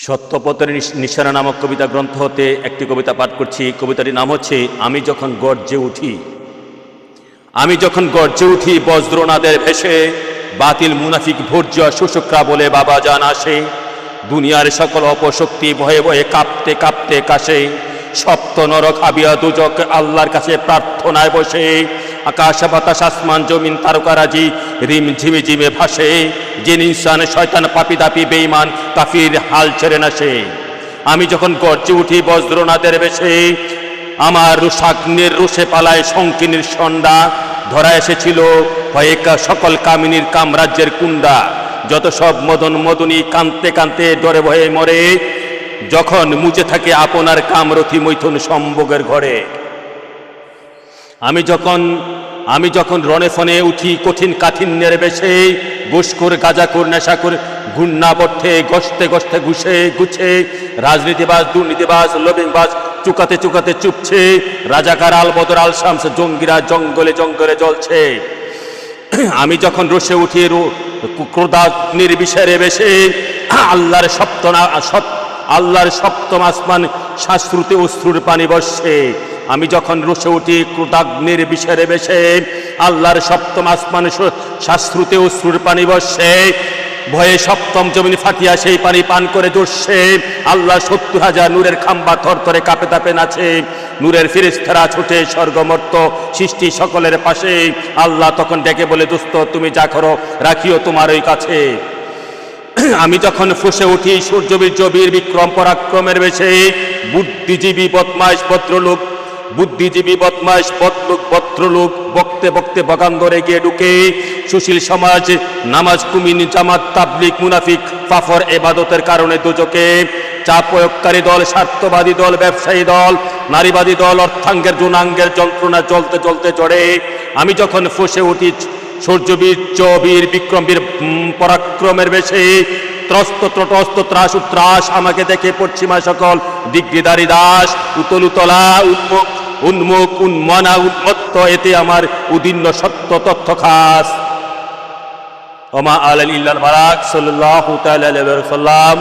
সত্যপথের নিশানা নামক কবিতা গ্রন্থ হতে একটি কবিতা পাঠ করছি। কবিতাটির নাম হচ্ছে আমি যখন গর্জে উঠি। আমি যখন গর্জে উঠি বজ্রনাদের ভেসে, বাতিল মুনাফিক ভর্জ শোষকরা বলে বাবা জান আসে। দুনিয়ার সকল অপশক্তি ভয়ে ভয়ে কাঁপতে কাঁপতে কাশে। সপ্ত নরক হাবিয়া দুজক আল্লাহর কাছে প্রার্থনায় বসে। আকাশ বাতাস আসমান জমিন তারকারাজি রিম ঝিমে ঝিমে ভাসে। যে ইনসান শয়তান পাপি দাপি বেঈমান কাফির হাল ছেড়ে না সে। আমি যখন গর্জে উঠি বজ্রনাদের বেশে, আমার রুষাগ্নির রুষে পালায় শঙ্কিনীর সন্ডা। ধরা এসেছিল ভয়ে সকল কামিনীর কামরাজ্যের কুণ্ডা। যত সব মদন মদনী কাঁদতে কাঁদতে ডরে ভয়ে মরে, যখন মুজে থাকে আপনার কামরথি মৈথুন সম্ভোগের ঘরে। আমি যখন রণে ফনে উঠি কঠিন কাঠিন্যের বেশে, ঘুষখোর গাঁজাখোর নেশাখোর ঘূর্ণাবর্তে গসতে গসতে ঘুষে গুছে। রাজনীতিবাজ দুর্নীতিবাজ লবিংবাজ চুকাতে চুকাতে চুপছে। রাজাকার আল বদর আল শামস জঙ্গিরা জঙ্গলে জঙ্গলে জ্বলছে। আমি যখন রসে উঠি ক্রোধাগ্নির বিষেরে বেশে, আল্লাহর সপ্তম আসমান শাস্ত্রুতে অশ্রুর পানি বর্ষে। আমি যখন রসে উঠি ক্রোধাগ্নির বিষেরে বেশে, আল্লাহর সপ্তম আসমান শাস্ত্রুতে অশ্রুর পানি বর্ষে। ভয়ে সপ্তম জমিন ফাটিয়া সেই পানি পান করে জোরসে। আল্লাহ ৭০,০০০ নূরের খাম্বা থরথরে কাঁপে তাপে নাচে। নূরের ফেরেশতারা ছোটে স্বর্গমর্ত সৃষ্টি সকলের পাশে। আল্লাহ তখন ডেকে বলে দোস্ত তুমি যা করো রাখিও তোমার ওই কাছে। আমি যখন ফুঁসে উঠি সূর্যবীর্য বীর বিক্রম পরাক্রমের বেশে, বুদ্ধিজীবী বদমাইশ ভদ্রলোক ভদ্রলোক বকতে বকতে বগান্দরে গিয়ে ঢুকে। সুশীল সমাজ নামাজ কুমিন জামাত তাবলিগ মুনাফিক ফাফর এবাদতের কারণে দুজকে। চা প্রয়োগকারী দল স্বার্থবাদী দল ব্যবসায়ী দল নারীবাদী দল অর্থাঙ্গের যৌনাঙ্গের যন্ত্রণা জ্বলতে জ্বলতে চড়ে। আমি যখন ফুঁসে উঠি সূর্যবীর্য বীর বিক্রম বীর পরাক্রমের বেশে, ত্রস্ত ত্রটস্ত ত্রাস উত্রাস আমাকে দেখে পশ্চিমা সকল দিগ্গিদারি দাস। উতলুতলা উন্মুখ উন্মনা উন্মত্ত এতে আমার উদীর্ণ সত্য তথ্য খাস। ওমা আলাল ইল্লাল বারাক সাল্লাল্লাহু তাআলা আলাইহি ওয়া সাল্লাম।